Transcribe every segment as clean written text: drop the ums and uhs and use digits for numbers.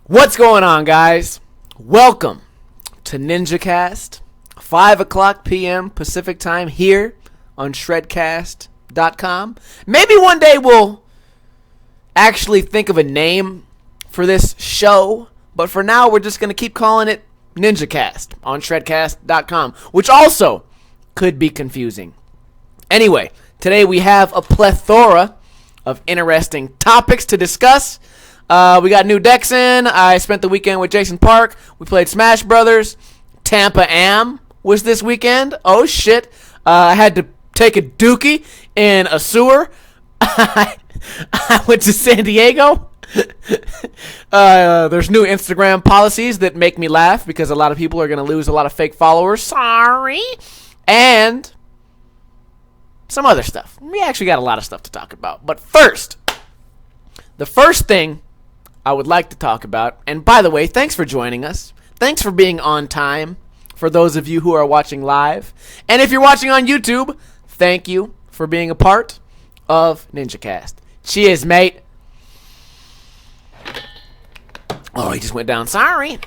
What's going on, guys? Welcome to NinjaCast, 5 o'clock p.m. Pacific time here on shredcast.com. Maybe one day we'll actually think of a name for this show, but for now we're just going to keep calling it NinjaCast on shredcast.com, which also could be confusing. Anyway, today we have a plethora of interesting topics to discuss. We got new decks in. I spent the weekend with Jason Park. We played Smash Brothers. Tampa Am was this weekend. Oh, shit. I had to take a dookie in a sewer. I went to San Diego. There's new Instagram policies that make me laugh because a lot of people are going to lose a lot of fake followers. Sorry. And some other stuff. We actually got a lot of stuff to talk about. But first, the first thing I would like to talk about, and by the way, thanks for joining us. Thanks for being on time for those of you who are watching live. And if you're watching on YouTube, thank you for being a part of NinjaCast. Cheers, mate. Oh, he just went down. Sorry.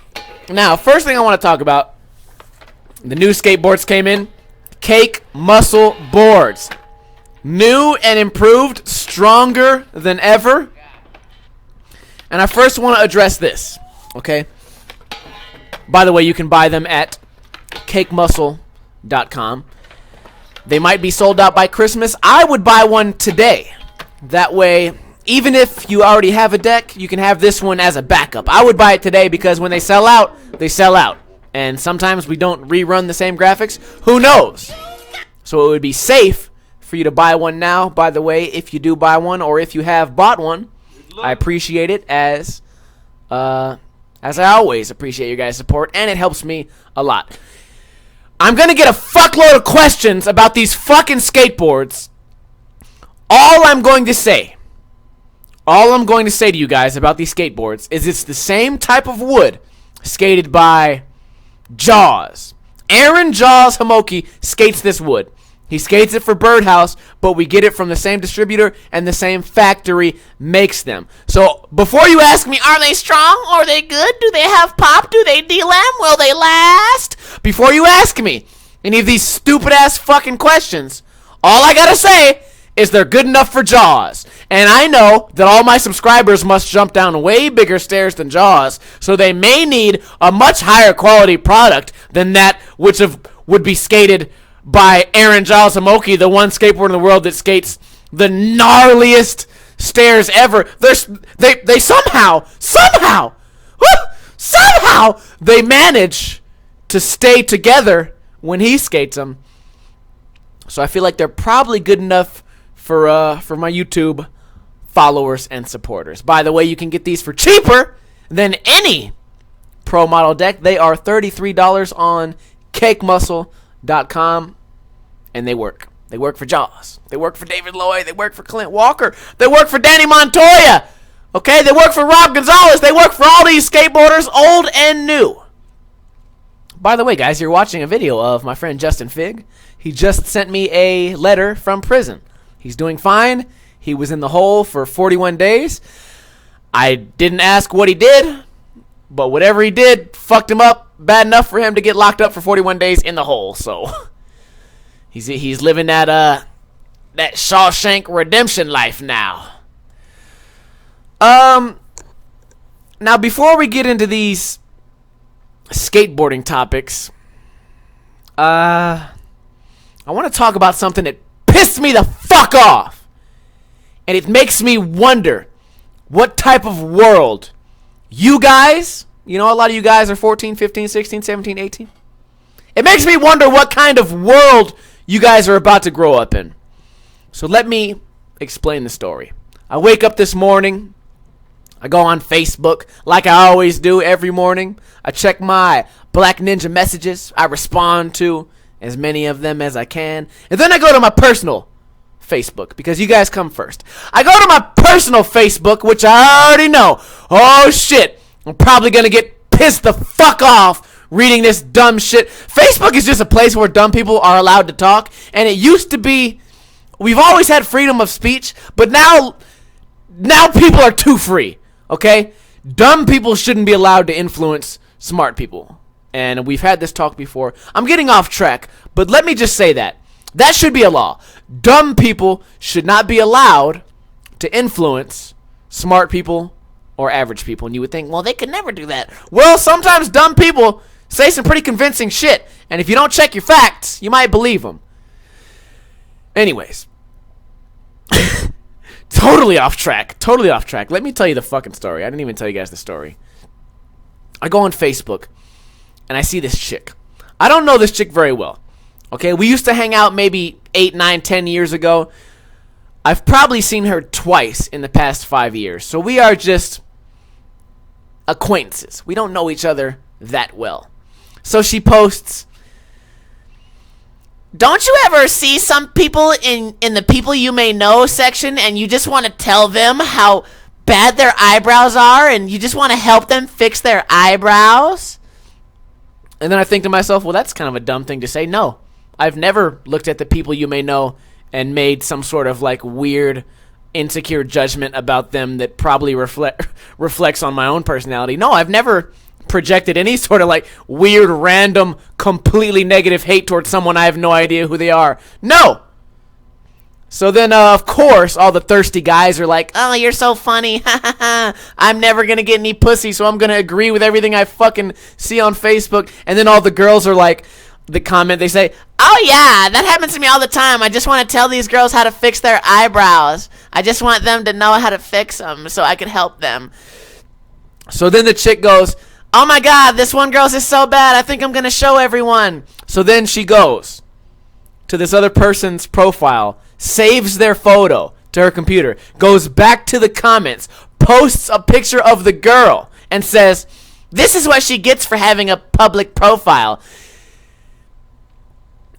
Now, first thing I want to talk about, the new skateboards came in. Cake Muscle boards. New and improved, stronger than ever. And I first want to address this, okay? By the way, you can buy them at cakemuscle.com. They might be sold out by Christmas. I would buy one today. That way, even if you already have a deck, you can have this one as a backup. I would buy it today because when they sell out, they sell out. And sometimes we don't rerun the same graphics. Who knows? So it would be safe for you to buy one now. By the way, if you do buy one or if you have bought one, I appreciate it as I always appreciate your guys' support, and it helps me a lot. I'm going to get a fuckload of questions about these fucking skateboards. All I'm going to say to you guys about these skateboards is it's the same type of wood skated by Jaws. Aaron Jaws Hamoki skates this wood. He skates it for Birdhouse, but we get it from the same distributor and the same factory makes them. So before you ask me, are they strong? Are they good? Do they have pop? Do they DLM? Will they last? Before you ask me any of these stupid-ass fucking questions, all I gotta say is they're good enough for Jaws. And I know that all my subscribers must jump down way bigger stairs than Jaws, so they may need a much higher quality product than that which would be skated by Aaron Giles Hamoki, the one skateboarder in the world that skates the gnarliest stairs ever. They somehow, they manage to stay together when he skates them. So I feel like they're probably good enough for my YouTube followers and supporters. By the way, you can get these for cheaper than any pro model deck. They are $33 on cakemuscle.com, and they work. They work for Jaws. They work for David Lloyd. They work for Clint Walker. They work for Danny Montoya. Okay, they work for Rob Gonzalez. They work for all these skateboarders, old and new. By the way, guys, you're watching a video of my friend Justin Fig. He just sent me a letter from prison. He's doing fine. He was in the hole for 41 days. I didn't ask what he did, but whatever he did fucked him up bad enough for him to get locked up for 41 days in the hole. So he's living that Shawshank Redemption life now. Now before we get into these skateboarding topics, I want to talk about something that pissed me the fuck off. And it makes me wonder what type of world you guys, you know, a lot of you guys are 14, 15, 16, 17, 18. It makes me wonder what kind of world you guys are about to grow up in. So let me explain the story. I wake up this morning. I go on Facebook like I always do every morning. I check my Black Ninja messages. I respond to as many of them as I can. And then I go to my personal Facebook because you guys come first. I go to my personal Facebook, which I already know. Oh, shit. I'm probably going to get pissed the fuck off reading this dumb shit. Facebook is just a place where dumb people are allowed to talk. And it used to be, we've always had freedom of speech, but now people are too free. Okay? Dumb people shouldn't be allowed to influence smart people. And we've had this talk before. I'm getting off track, but let me just say that. That should be a law. Dumb people should not be allowed to influence smart people or average people. And you would think, well, they could never do that. Well, sometimes dumb people say some pretty convincing shit. And if you don't check your facts, you might believe them. Anyways. Totally off track. Let me tell you the fucking story. I didn't even tell you guys the story. I go on Facebook, and I see this chick. I don't know this chick very well. Okay, we used to hang out maybe 8, 9, 10 years ago. I've probably seen her twice in the past 5 years. So we are just acquaintances. We don't know each other that well. So she posts, don't you ever see some people in the people you may know section and you just want to tell them how bad their eyebrows are and you just want to help them fix their eyebrows? And then I think to myself, well, that's kind of a dumb thing to say. No, I've never looked at the people you may know and made some sort of like weird, insecure judgment about them that probably reflects on my own personality. No, I've never projected any sort of like weird, random, completely negative hate towards someone I have no idea who they are. No. So then, of course, all the thirsty guys are like, oh, you're so funny. I'm never going to get any pussy, so I'm going to agree with everything I fucking see on Facebook. And then all the girls are like, the comment, they say, oh yeah, that happens to me all the time. I just want to tell these girls how to fix their eyebrows. I just want them to know how to fix them so I can help them. So then the chick goes, oh my god, this one girl's is so bad, I think I'm going to show everyone. So then she goes to this other person's profile, saves their photo to her computer, goes back to the comments, posts a picture of the girl, and says, this is what she gets for having a public profile.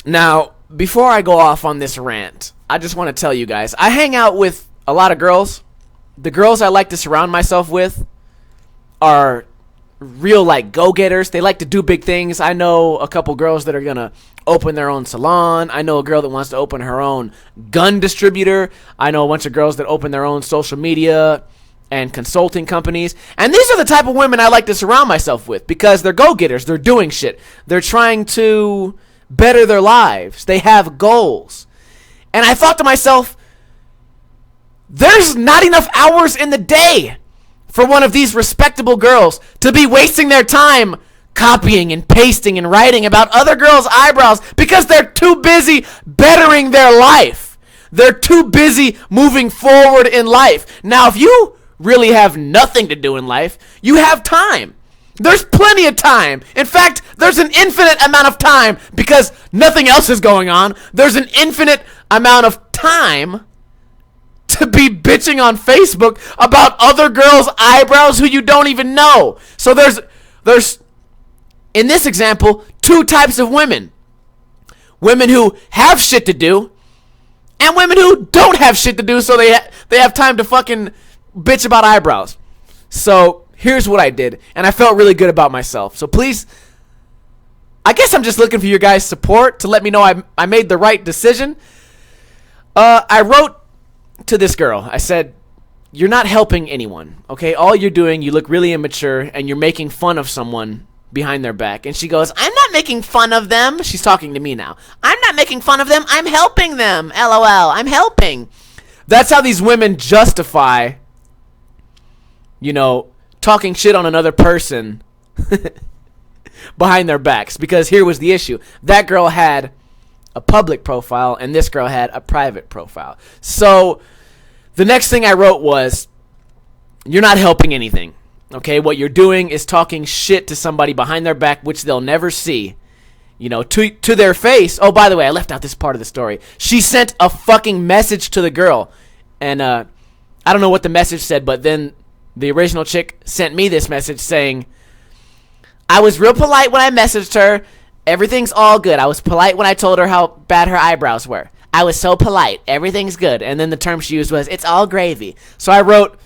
Now, before I go off on this rant, I just want to tell you guys, I hang out with a lot of girls. The girls I like to surround myself with are real like go-getters. They like to do big things. I know a couple girls that are going to open their own salon. I know a girl that wants to open her own gun distributor. I know a bunch of girls that open their own social media and consulting companies. And these are the type of women I like to surround myself with because they're go-getters. They're doing shit. They're trying to better their lives. They have goals. And I thought to myself, there's not enough hours in the day for one of these respectable girls to be wasting their time copying and pasting and writing about other girls' eyebrows because they're too busy bettering their life. They're too busy moving forward in life. Now, if you really have nothing to do in life, you have time. There's plenty of time. In fact, there's an infinite amount of time because nothing else is going on. There's an infinite amount of time to be bitching on Facebook about other girls' eyebrows who you don't even know. So there's in this example, two types of women. Women who have shit to do and women who don't have shit to do so they have time to fucking bitch about eyebrows. So here's what I did, and I felt really good about myself. So please, I guess I'm just looking for your guys' support to let me know I made the right decision. I wrote to this girl. I said, you're not helping anyone, okay? All you're doing, you look really immature, and you're making fun of someone behind their back. And she goes, I'm not making fun of them. She's talking to me now. I'm not making fun of them. I'm helping them. LOL. I'm helping. That's how these women justify, talking shit on another person behind their backs. Because here was the issue. That girl had a public profile and this girl had a private profile. So the next thing I wrote was, you're not helping anything. Okay, what you're doing is talking shit to somebody behind their back, which they'll never see, to their face. Oh, by the way, I left out this part of the story. She sent a fucking message to the girl. And I don't know what the message said, but then the original chick sent me this message saying, I was real polite when I messaged her. Everything's all good. I was polite when I told her how bad her eyebrows were. I was so polite. Everything's good. And then the term she used was, it's all gravy. So I wrote,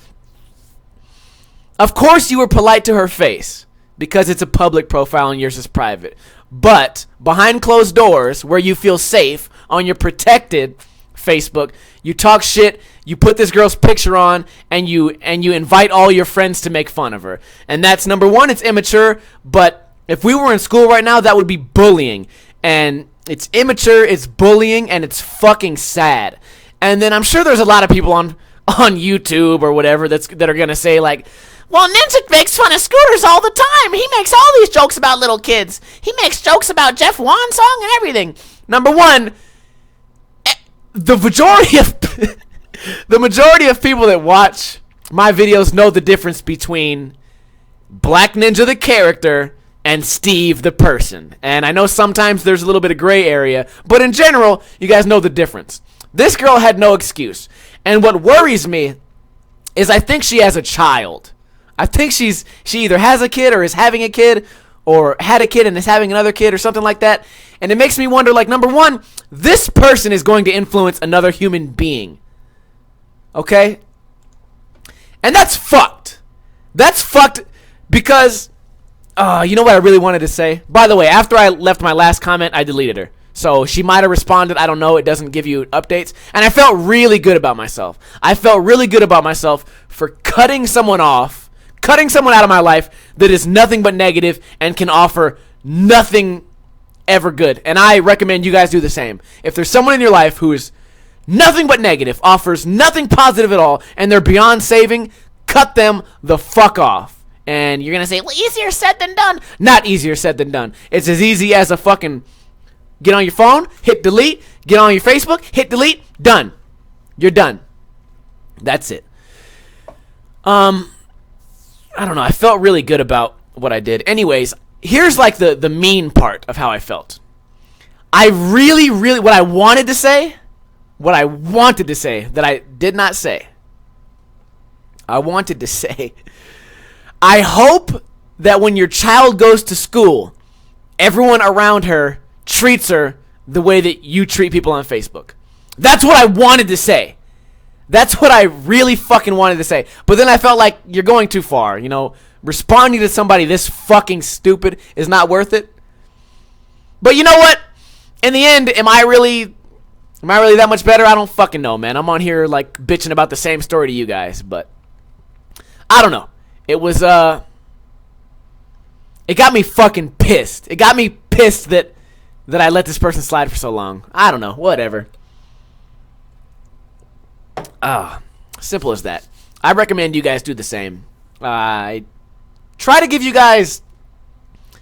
of course you were polite to her face because it's a public profile and yours is private. But behind closed doors where you feel safe on your protected Facebook, you talk shit, you put this girl's picture on and you invite all your friends to make fun of her. And that's number one, it's immature, but if we were in school right now, that would be bullying. And it's immature, it's bullying, and it's fucking sad. And then I'm sure there's a lot of people on YouTube or whatever that are going to say, like, well, Ninja makes fun of scooters all the time. He makes all these jokes about little kids. He makes jokes about Jeff Wan's song and everything. Number one, the majority of people that watch my videos know the difference between Black Ninja the character and Steve the person. And I know sometimes there's a little bit of gray area, but in general, you guys know the difference. This girl had no excuse. And what worries me is I think she has a child. I think she either has a kid or is having a kid or had a kid and is having another kid or something like that. And it makes me wonder, like, number one, this person is going to influence another human being. Okay? And that's fucked. That's fucked because, you know what I really wanted to say? By the way, after I left my last comment, I deleted her. So she might have responded. I don't know. It doesn't give you updates. And I felt really good about myself. I felt really good about myself for cutting someone off. Cutting someone out of my life that is nothing but negative and can offer nothing ever good. And I recommend you guys do the same. If there's someone in your life who is nothing but negative, offers nothing positive at all, and they're beyond saving, cut them the fuck off. And you're going to say, well, easier said than done. Not easier said than done. It's as easy as a fucking get on your phone, hit delete, get on your Facebook, hit delete, done. You're done. That's it. I don't know. I felt really good about what I did. Anyways, here's like the mean part of how I felt. I really, what I wanted to say that I did not say. I wanted to say, I hope that when your child goes to school, everyone around her treats her the way that you treat people on Facebook. That's what I wanted to say. That's what I really fucking wanted to say. But then I felt like you're going too far. You know, responding to somebody this fucking stupid is not worth it. But you know what? In the end, am I really that much better? I don't fucking know, man. I'm on here like bitching about the same story to you guys, but I don't know. It was it got me fucking pissed. It got me pissed that I let this person slide for so long. I don't know. Whatever. Simple as that. I recommend you guys do the same. I try to give you guys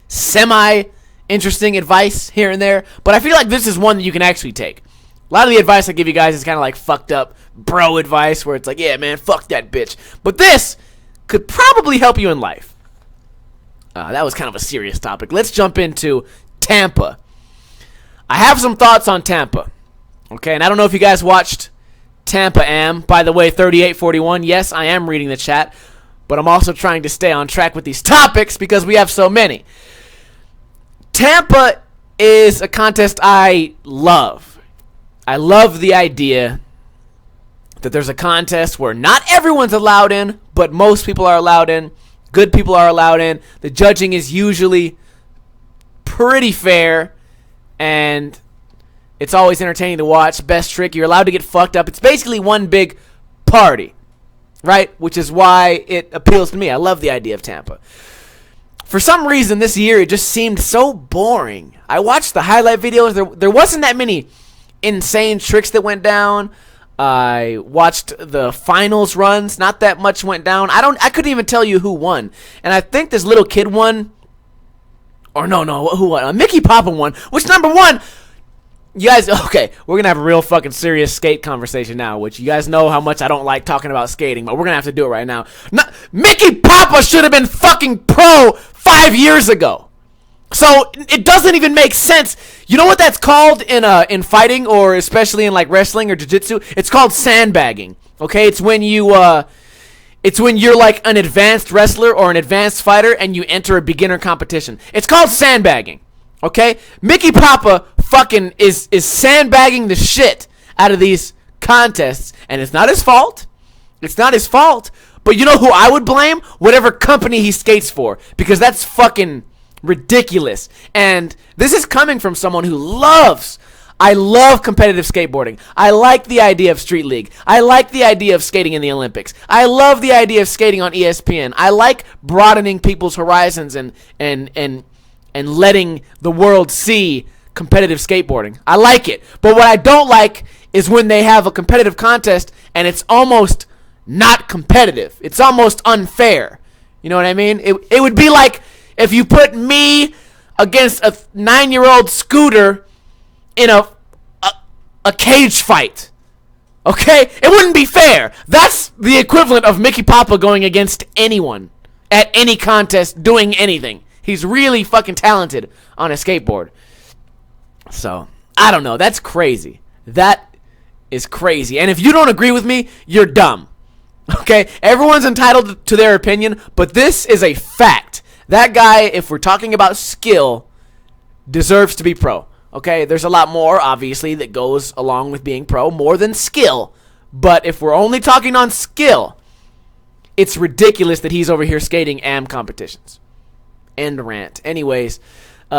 semi-interesting advice here and there, but I feel like this is one that you can actually take. A lot of the advice I give you guys is kind of like fucked up bro advice where it's like, yeah, man, fuck that bitch. But this could probably help you in life. That was kind of a serious topic. Let's jump into Tampa. I have some thoughts on Tampa. Okay, and I don't know if you guys watched Tampa am. By the way, 3841, yes, I am reading the chat, but I'm also trying to stay on track with these topics because we have so many. Tampa is a contest I love. I love the idea that there's a contest where not everyone's allowed in, but most people are allowed in. Good people are allowed in. The judging is usually pretty fair, and it's always entertaining to watch. Best trick, you're allowed to get fucked up. It's basically one big party, right? Which is why it appeals to me. I love the idea of Tampa. For some reason this year, it just seemed so boring. I watched the highlight videos. There wasn't that many insane tricks that went down. I watched the finals runs. Not that much went down. I couldn't even tell you who won. And I think this little kid won. Or no, who won? Mickey Papa won. Which, number one, you guys, okay, we're going to have a real fucking serious skate conversation now, which you guys know how much I don't like talking about skating, but we're going to have to do it right now. Mickey Papa should have been fucking pro 5 years ago. So it doesn't even make sense. You know what that's called in fighting, or especially in like wrestling or jiu-jitsu? It's called sandbagging. Okay, it's when you're like an advanced wrestler or an advanced fighter and you enter a beginner competition. It's called sandbagging. Okay, Mickey Papa fucking is sandbagging the shit out of these contests, and it's not his fault. It's not his fault. But you know who I would blame? Whatever company he skates for, because that's fucking ridiculous. And this is coming from someone who loves I love competitive skateboarding. I like the idea of Street League. I like the idea of skating in the Olympics. I love the idea of skating on ESPN. I like broadening people's horizons and letting the world see competitive skateboarding. I like it. But what I don't like is when they have a competitive contest and it's almost not competitive. It's almost unfair. You know what I mean? It would be like if you put me against a 9-year-old Scooter in a cage fight. Okay? It wouldn't be fair. That's the equivalent of Mickey Papa going against anyone at any contest doing anything. He's really fucking talented on a skateboard. So, I don't know. That's crazy. That is crazy. And if you don't agree with me, you're dumb. Okay? Everyone's entitled to their opinion, but this is a fact. That guy, if we're talking about skill, deserves to be pro. Okay? There's a lot more, obviously, that goes along with being pro, more than skill. But if we're only talking on skill, it's ridiculous that he's over here skating AM competitions. End rant. Anyways,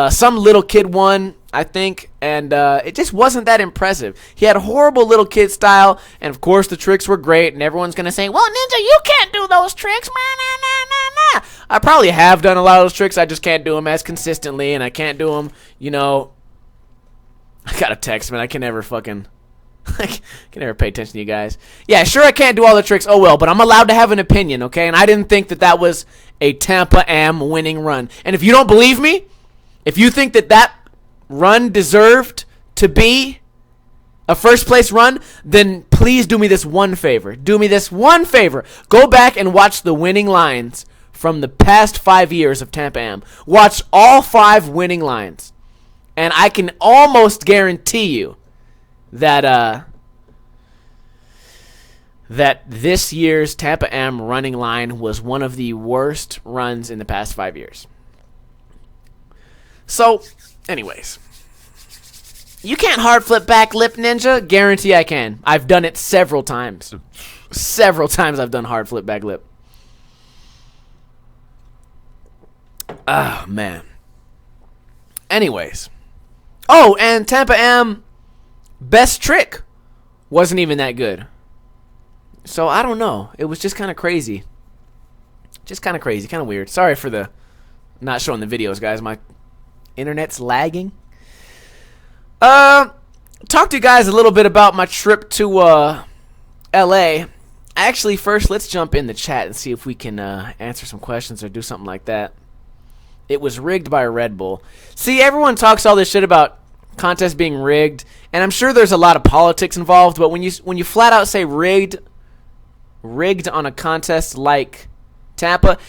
some little kid won, I think, and it just wasn't that impressive. He had a horrible little kid style, and of course the tricks were great, and everyone's going to say, well, Ninja, you can't do those tricks. I probably have done a lot of those tricks, I just can't do them as consistently, and I can't do them, you know. I got a text, man. I can never fucking... I can never pay attention to you guys. Yeah, sure, I can't do all the tricks. Oh, well, but I'm allowed to have an opinion, okay? And I didn't think that was a Tampa Am winning run. And if you don't believe me, if you think that run deserved to be a first-place run, then please do me this one favor. Do me this one favor. Go back and watch the winning lines from the past 5 years of Tampa Am. Watch all 5 winning lines. And I can almost guarantee you that this year's Tampa Am running line was one of the worst runs in the past 5 years. So, anyways, you can't hard flip back lip, Ninja. Guarantee I can. I've done it several times. Several times I've done hard flip back lip. Oh, man. Anyways. Oh, and Tampa Am best trick wasn't even that good. So, I don't know. It was just kind of crazy. Just kind of crazy. Kind of weird. Sorry for the not showing the videos, guys. My internet's lagging. Talk to you guys a little bit about my trip to LA. Actually, first, let's jump in the chat and see if we can answer some questions or do something like that. It was rigged by Red Bull. See, everyone talks all this shit about contests being rigged, and I'm sure there's a lot of politics involved, but when you flat out say rigged on a contest like Tampa,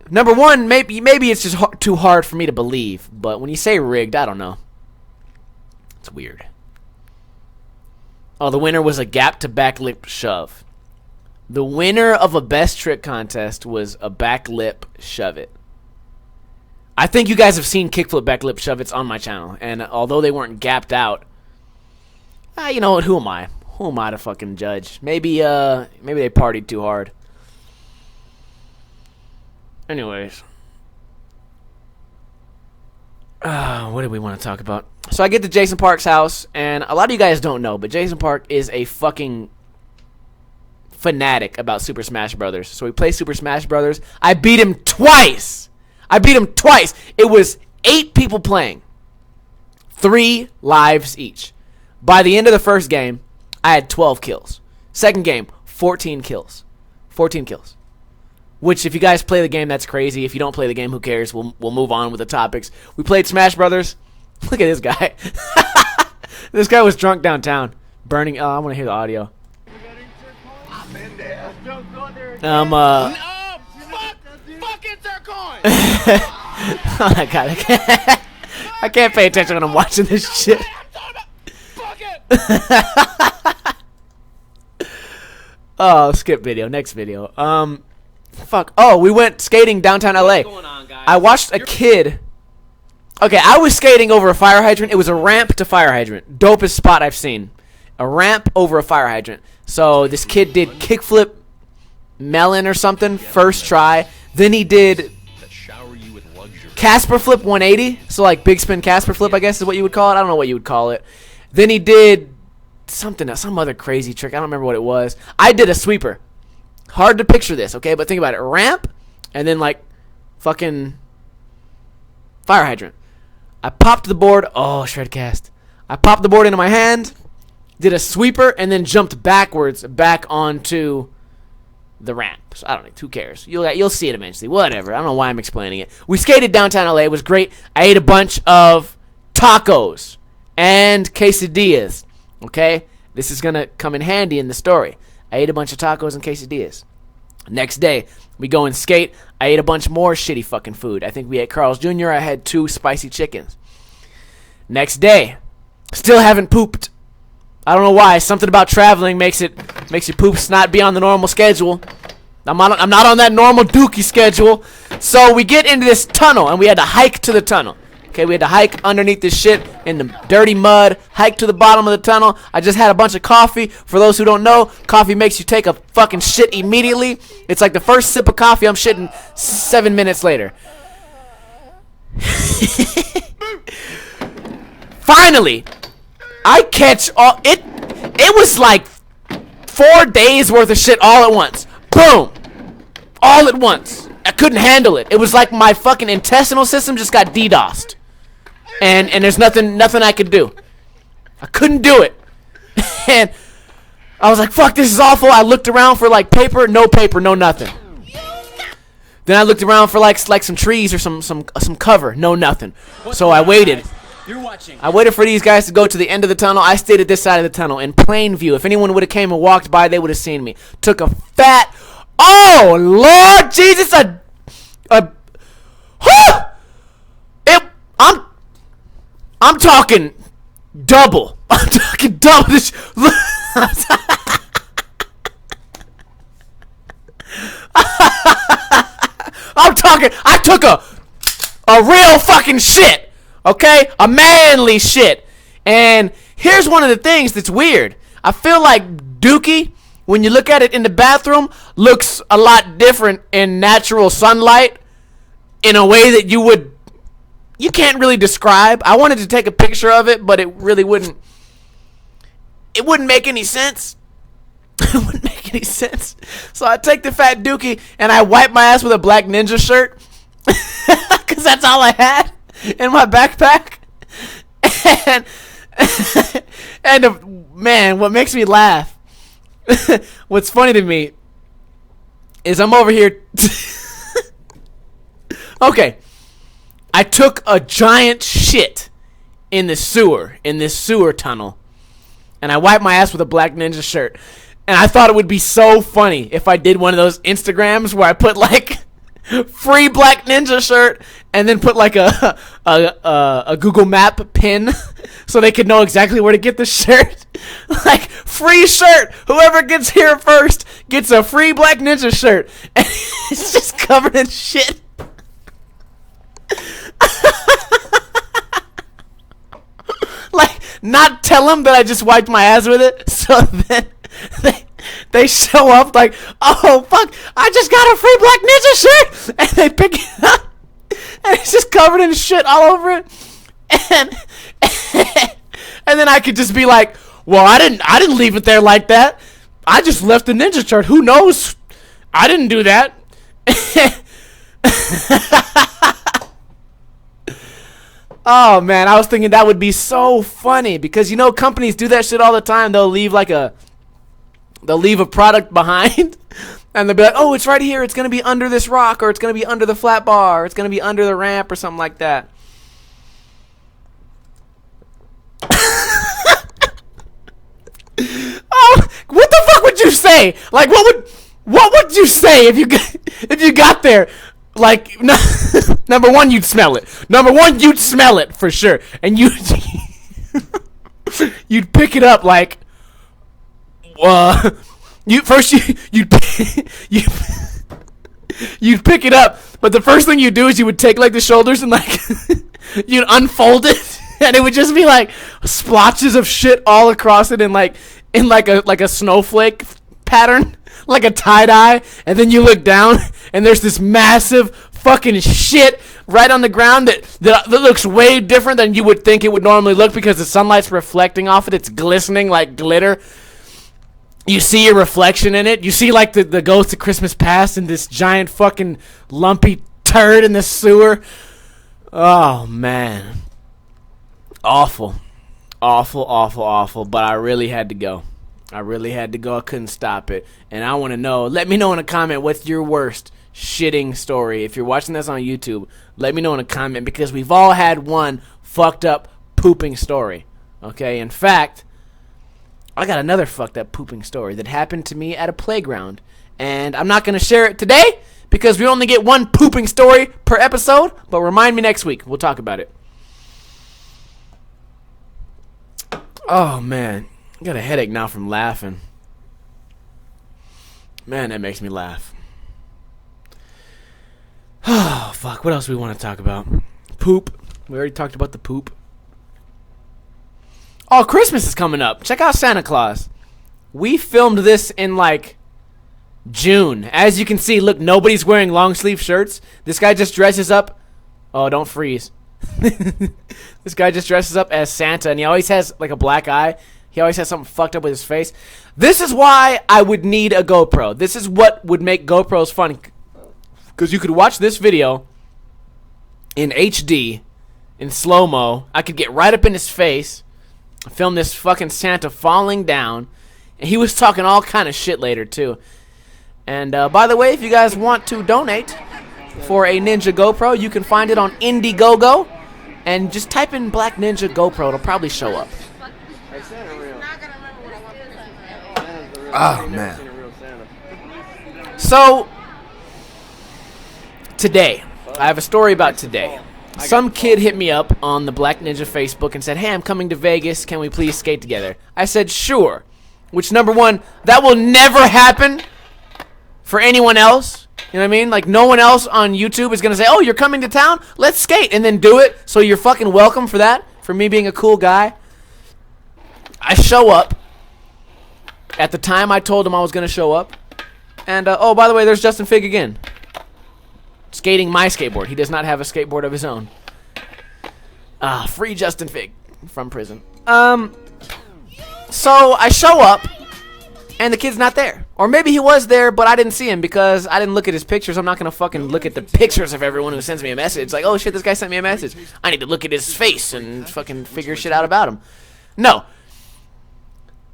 number one, maybe it's just too hard for me to believe, but when you say rigged, I don't know. It's weird. Oh, the winner was a gap to back lip shove. The winner of a best trick contest was a back lip shove it. I think you guys have seen kickflip back lip shove it's on my channel, and although they weren't gapped out, you know what? Who am I? Who am I to fucking judge? Maybe they partied too hard. Anyways. What do we want to talk about? So I get to Jason Park's house, and a lot of you guys don't know, but Jason Park is a fucking fanatic about Super Smash Brothers. So we play Super Smash Brothers. I beat him twice. It was 8 people playing. 3 lives each. By the end of the first game, I had 12 kills. Second game, 14 kills. 14 kills. Which, if you guys play the game, that's crazy. If you don't play the game, who cares? We'll move on with the topics. We played Smash Brothers. Look at this guy. This guy was drunk downtown. Burning. Oh, I want to hear the audio. No, fucking Zircon! Oh my god, I can't pay attention when I'm watching this shit. Oh, skip video. Next video. Fuck. Oh, we went skating downtown LA. What's going on, guys? I watched a kid. Okay, I was skating over a fire hydrant. It was a ramp to fire hydrant. Dopest spot I've seen. A ramp over a fire hydrant. So this kid did kickflip melon or something first try. Then he did Casper flip 180. So like big spin Casper flip, I guess is what you would call it. I don't know what you would call it. Then he did something else, some other crazy trick. I don't remember what it was. I did a sweeper. Hard to picture this, okay? But think about it. Ramp, and then like fucking fire hydrant. I popped the board. Oh, Shredcast. I popped the board into my hand, did a sweeper, and then jumped backwards back onto the ramp. So I don't know. Who cares? You'll see it eventually. Whatever. I don't know why I'm explaining it. We skated downtown LA. It was great. I ate a bunch of tacos and quesadillas. Okay? This is going to come in handy in the story. I ate a bunch of tacos and quesadillas. Next day, we go and skate. I ate a bunch more shitty fucking food. I think we ate Carl's Jr. I had 2 spicy chickens. Next day, still haven't pooped. I don't know why. Something about traveling makes your poop snot be on the normal schedule. I'm not on that normal dookie schedule. So we get into this tunnel, and we had to hike to the tunnel. Okay, we had to hike underneath this shit in the dirty mud, hike to the bottom of the tunnel. I just had a bunch of coffee. For those who don't know, coffee makes you take a fucking shit immediately. It's like the first sip of coffee, I'm shitting 7 minutes later. Finally, I catch all it. It was like 4 days worth of shit all at once. Boom, all at once. I couldn't handle it. It was like my fucking intestinal system just got DDoSed, and there's nothing I could do. I couldn't do it, and I was like, "Fuck, this is awful." I looked around for like paper, no nothing. Then I looked around for like some trees or some cover, no nothing. So I waited. I waited for these guys to go to the end of the tunnel. I stayed at this side of the tunnel in plain view. If anyone would have came and walked by, they would have seen me. Took a fat, oh Lord Jesus, I'm talking double. I'm talking double. I took a real fucking shit. Okay? A manly shit. And here's one of the things that's weird. I feel like Dookie, when you look at it in the bathroom, looks a lot different in natural sunlight in a way that you can't really describe. I wanted to take a picture of it, but it really wouldn't make any sense. It wouldn't make any sense. So I take the fat Dookie and I wipe my ass with a black ninja shirt because that's all I had in my backpack. And man, what makes me laugh, what's funny to me is I'm over here. Okay, I took a giant shit in this sewer tunnel, and I wiped my ass with a black ninja shirt. And I thought it would be so funny if I did one of those Instagrams where I put like free black ninja shirt and then put like a Google Map pin so they could know exactly where to get the shirt. Like, free shirt. Whoever gets here first gets a free black ninja shirt. And it's just covered in shit. Like, not tell them that I just wiped my ass with it, so then they show up like, oh fuck, I just got a free black ninja shirt, and they pick it up, and it's just covered in shit all over it, and then I could just be like, well, I didn't leave it there like that. I just left the ninja shirt. Who knows? I didn't do that. Oh man, I was thinking that would be so funny because you know companies do that shit all the time. They'll leave a product behind, and they'll be like, "Oh, it's right here. It's gonna be under this rock, or it's gonna be under the flat bar, or it's gonna be under the ramp, or something like that." Oh, what the fuck would you say? Like, what would you say if you got there? Like, number one, you'd smell it. Number one, you'd smell it for sure, and you'd pick it up like, you'd pick it up, but the first thing you do is you would take like the shoulders and like you'd unfold it, and it would just be like splotches of shit all across it in like a snowflake pattern. Like a tie-dye, and then you look down, and there's this massive fucking shit right on the ground that looks way different than you would think it would normally look because the sunlight's reflecting off it. It's glistening like glitter. You see your reflection in it. You see like the ghost of Christmas past and this giant fucking lumpy turd in the sewer. Oh, man. Awful. Awful. But I really had to go. I couldn't stop it. And I want to know. Let me know in a comment what's your worst shitting story. If you're watching this on YouTube, let me know in a comment because we've all had one fucked up pooping story. Okay? In fact, I got another fucked up pooping story that happened to me at a playground. And I'm not going to share it today because we only get one pooping story per episode. But remind me next week. We'll talk about it. Oh, man. I got a headache now from laughing. Man, that makes me laugh. Oh, fuck. What else do we want to talk about? Poop. We already talked about the poop. Oh, Christmas is coming up. Check out Santa Claus. We filmed this in, like, June. As you can see, look, nobody's wearing long sleeve shirts. This guy just dresses up. Oh, don't freeze. This guy just dresses up as Santa, and he always has, like, a black eye. He always has something fucked up with his face. This is why I would need a GoPro. This is what would make GoPros fun. Because you could watch this video in HD, in slow-mo. I could get right up in his face, film this fucking Santa falling down. And he was talking all kind of shit later, too. And, by the way, if you guys want to donate for a Ninja GoPro, you can find it on Indiegogo. And just type in Black Ninja GoPro. It'll probably show up. Oh, man. So, today, I have a story about today. Some kid hit me up on the Black Ninja Facebook and said, hey, I'm coming to Vegas. Can we please skate together? I said, sure. Which, number one, that will never happen for anyone else. You know what I mean? Like, no one else on YouTube is going to say, oh, you're coming to town? Let's skate. And then do it. So you're fucking welcome for that, for me being a cool guy. I show up. At the time, I told him I was going to show up. And, oh, by the way, there's Justin Fig again. Skating my skateboard. He does not have a skateboard of his own. Free Justin Fig from prison. So I show up, and the kid's not there. Or maybe he was there, but I didn't see him because I didn't look at his pictures. I'm not going to fucking look at the pictures of everyone who sends me a message. Like, oh, shit, this guy sent me a message. I need to look at his face and fucking figure shit out about him. No.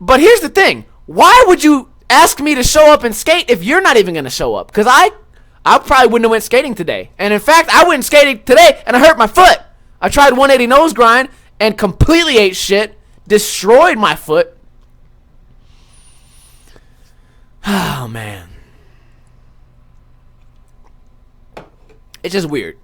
But here's the thing. Why would you ask me to show up and skate if you're not even going to show up? Because I probably wouldn't have went skating today. And in fact, I went skating today and I hurt my foot. I tried 180 nose grind and completely ate shit. Destroyed my foot. Oh, man. It's just weird.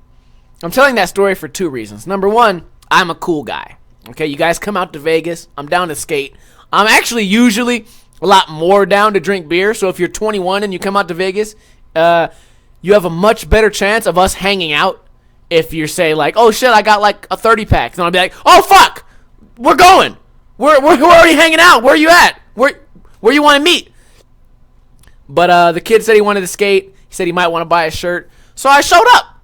I'm telling that story for two reasons. Number one, I'm a cool guy. Okay, you guys come out to Vegas. I'm down to skate. I'm actually usually a lot more down to drink beer. So if you're 21 and you come out to Vegas, you have a much better chance of us hanging out. If you say like, oh shit, I got like a 30-pack. Then I'll be like, oh fuck, we're going. We're already hanging out. Where you at? Where you want to meet? But the kid said he wanted to skate. He said he might want to buy a shirt. So I showed up,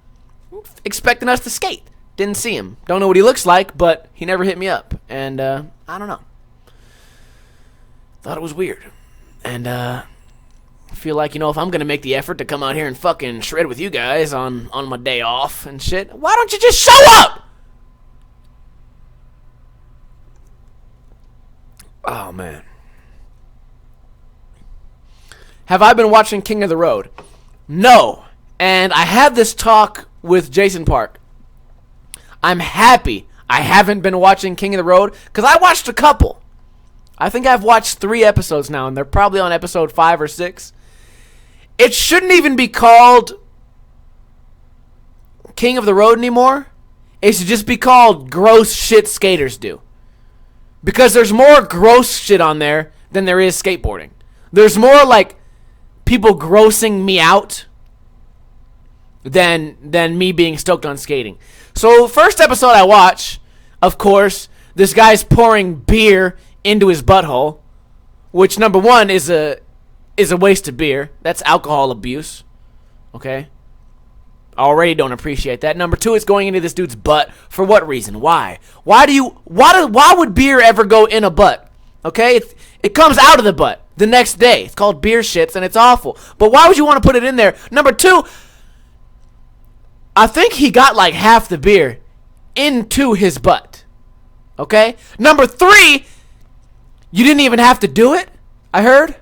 expecting us to skate. Didn't see him. Don't know what he looks like, but he never hit me up. And I don't know. Thought it was weird. And I feel like, if I'm going to make the effort to come out here and fucking shred with you guys on my day off and shit, why don't you just show up? Oh, man. Have I been watching King of the Road? No. And I had this talk with Jason Park. I'm happy I haven't been watching King of the Road because I watched a couple. I think I've watched 3 episodes now, and they're probably on episode 5 or 6. It shouldn't even be called King of the Road anymore. It should just be called Gross Shit Skaters Do. Because there's more gross shit on there than there is skateboarding. There's more, like, people grossing me out than me being stoked on skating. So, first episode I watch, of course, this guy's pouring beer into his butthole, which, number one, is a waste of beer. That's alcohol abuse. Okay? Already don't appreciate that. Number 2, it's going into this dude's butt. For what reason? Why? Why would beer ever go in a butt? Okay? It comes out of the butt the next day. It's called beer shits, and it's awful. But why would you want to put it in there? Number 2, I think he got like half the beer into his butt. Okay? Number 3, you didn't even have to do it, I heard.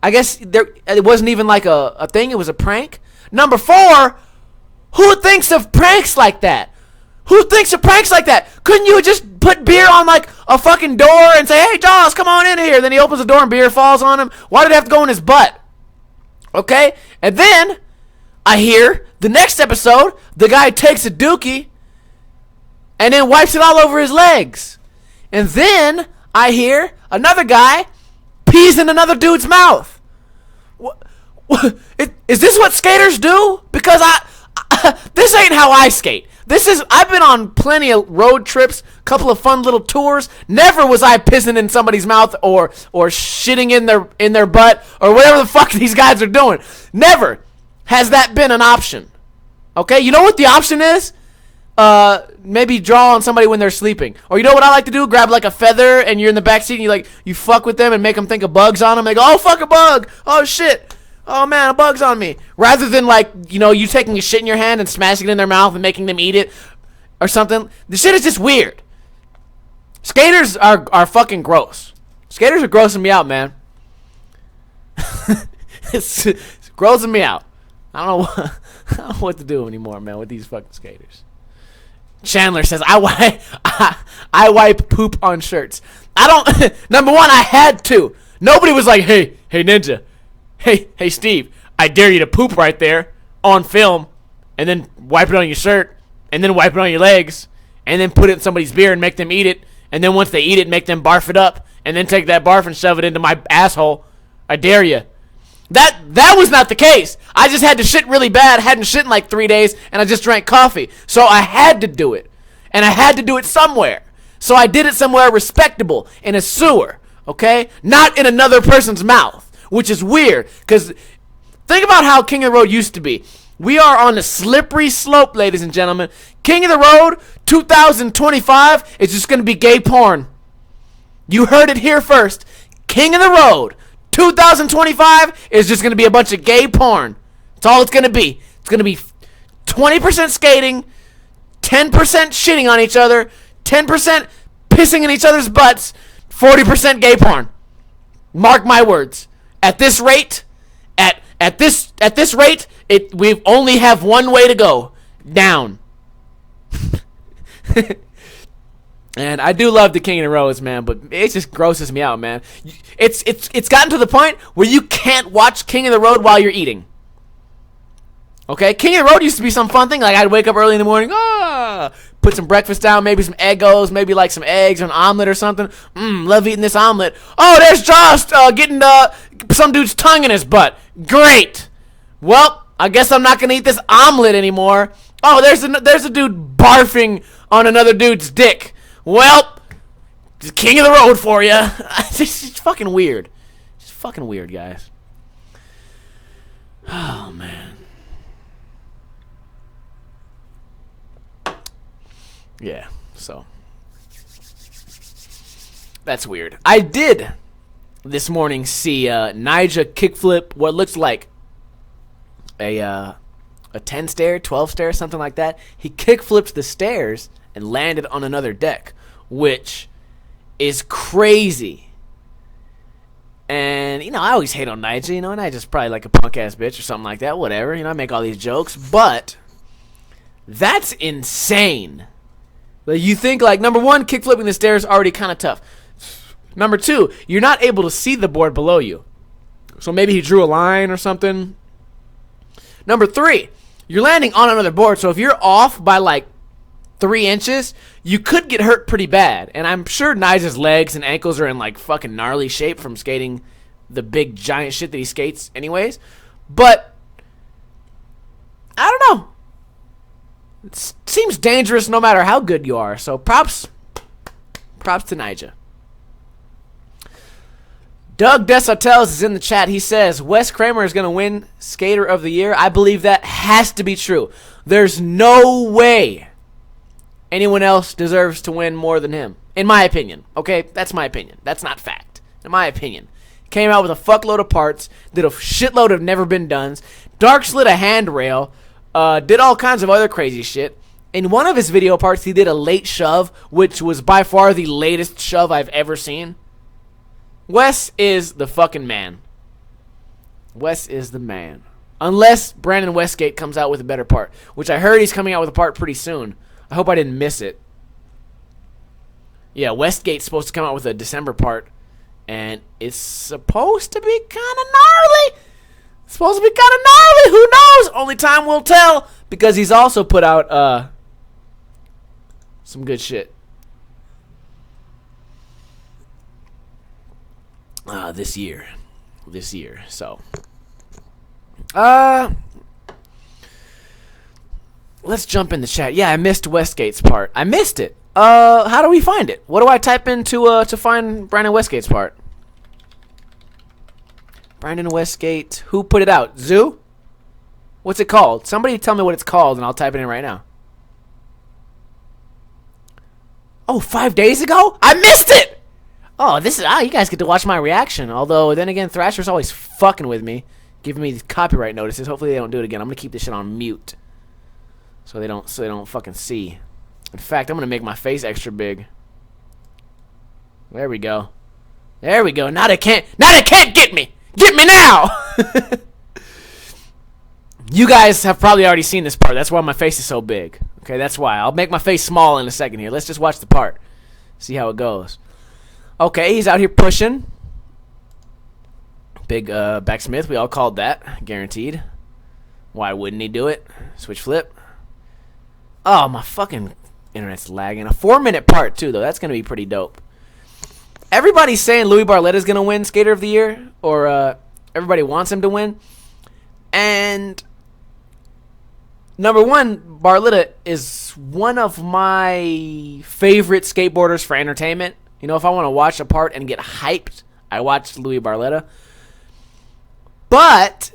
I guess it wasn't even like a thing. It was a prank. Number 4, who thinks of pranks like that? Who thinks of pranks like that? Couldn't you just put beer on like a fucking door and say, hey, Jaws, come on in here. Then he opens the door and beer falls on him. Why did it have to go in his butt? Okay? And then I hear the next episode, the guy takes a dookie and then wipes it all over his legs. And then I hear another guy pees in another dude's mouth. Is this what skaters do? Because this ain't how I skate. I've been on plenty of road trips, couple of fun little tours. Never was I pissing in somebody's mouth or shitting in their butt or whatever the fuck these guys are doing. Never has that been an option. Okay, you know what the option is? Maybe draw on somebody when they're sleeping. Or you know what I like to do? Grab like a feather and you're in the back seat and you fuck with them and make them think of bugs on them. They go, oh fuck, a bug. Oh shit. Oh man, a bug's on me. Rather than you taking a shit in your hand and smashing it in their mouth and making them eat it or something. The shit is just weird. Skaters are fucking gross. Skaters are grossing me out, man. it's grossing me out. I don't know what to do anymore, man, with these fucking skaters. Chandler says, I wipe poop on shirts. I don't. Number 1, I had to. Nobody was like, hey Ninja. Hey Steve, I dare you to poop right there on film and then wipe it on your shirt and then wipe it on your legs and then put it in somebody's beer and make them eat it and then once they eat it, make them barf it up and then take that barf and shove it into my asshole. I dare you. That was not the case. I just had to shit really bad. Hadn't shit in like 3 days and I just drank coffee. So I had to do it. And I had to do it somewhere. So I did it somewhere respectable in a sewer. Okay? Not in another person's mouth. Which is weird, because think about how King of the Road used to be. We are on a slippery slope, ladies and gentlemen. King of the Road 2025 is just going to be gay porn. You heard it here first. King of the Road 2025 is just going to be a bunch of gay porn. That's all it's going to be. It's going to be 20% skating, 10% shitting on each other, 10% pissing in each other's butts, 40% gay porn. Mark my words. At this rate, at this rate, we only have one way to go, down. And I do love the King of the Roads, man, but it just grosses me out, man. It's gotten to the point where you can't watch King of the Road while you're eating. Okay, King of the Road used to be some fun thing. Like I'd wake up early in the morning, put some breakfast down, maybe some Eggos, maybe like some eggs or an omelet or something. Love eating this omelet. Oh, there's Josh getting some dude's tongue in his butt. Great. Well, I guess I'm not gonna eat this omelet anymore. Oh, there's a dude barfing on another dude's dick. Well, it's King of the Road for you. It's fucking weird. It's fucking weird, guys. Oh man. Yeah, so that's weird. I did this morning see Nija kickflip what looks like a 10 stair, 12 stair, something like that. He kickflipped the stairs and landed on another deck, which is crazy. And, I always hate on Nija, and Nija's probably like a punk-ass bitch or something like that, whatever. I make all these jokes, but that's insane. You think, number 1, kickflipping the stairs is already kind of tough. Number 2, you're not able to see the board below you. So maybe he drew a line or something. Number 3, you're landing on another board, so if you're off by 3 inches, you could get hurt pretty bad. And I'm sure Nija's legs and ankles are in fucking gnarly shape from skating the big giant shit that he skates anyways. But I don't know. It seems dangerous no matter how good you are. So props to Nija. Doug Desautel is in the chat. He says, Wes Kramer is going to win Skater of the Year. I believe that has to be true. There's no way anyone else deserves to win more than him. In my opinion. Okay? That's my opinion. That's not fact. In my opinion. Came out with a fuckload of parts. Did a shitload of never been dones. Dark slid a handrail. Did all kinds of other crazy shit. In one of his video parts, he did a late shove, which was by far the latest shove I've ever seen. Wes is the fucking man. Wes is the man. Unless Brandon Westgate comes out with a better part, which I heard he's coming out with a part pretty soon. I hope I didn't miss it. Yeah, Westgate's supposed to come out with a December part, and it's supposed to be kind of gnarly. It's supposed to be kind of gnarly. Who knows? Only time will tell, because he's also put out some good shit. This year. So, let's jump in the chat. Yeah, I missed Westgate's part. I missed it. How do we find it? What do I type in to find Brandon Westgate's part? Brandon Westgate. Who put it out? Zoo? What's it called? Somebody tell me what it's called, and I'll type it in right now. Oh, 5 days ago? I missed it! Oh, this is you guys get to watch my reaction. Although, then again, Thrasher's always fucking with me, giving me these copyright notices. Hopefully, they don't do it again. I'm gonna keep this shit on mute, so they don't fucking see. In fact, I'm gonna make my face extra big. There we go. There we go. Now they can't get me. Get me now. You guys have probably already seen this part. That's why my face is so big. Okay, that's why. I'll make my face small in a second here. Let's just watch the part. See how it goes. Okay, he's out here pushing. Big backsmith. We all called that. Guaranteed. Why wouldn't he do it? Switch flip. Oh, my fucking internet's lagging. A 4-minute part, too, though. That's going to be pretty dope. Everybody's saying Louis Barletta's going to win Skater of the Year. Or everybody wants him to win. And number one, Barletta is one of my favorite skateboarders for entertainment. You know, if I want to watch a part and get hyped, I watch Louis Barletta. But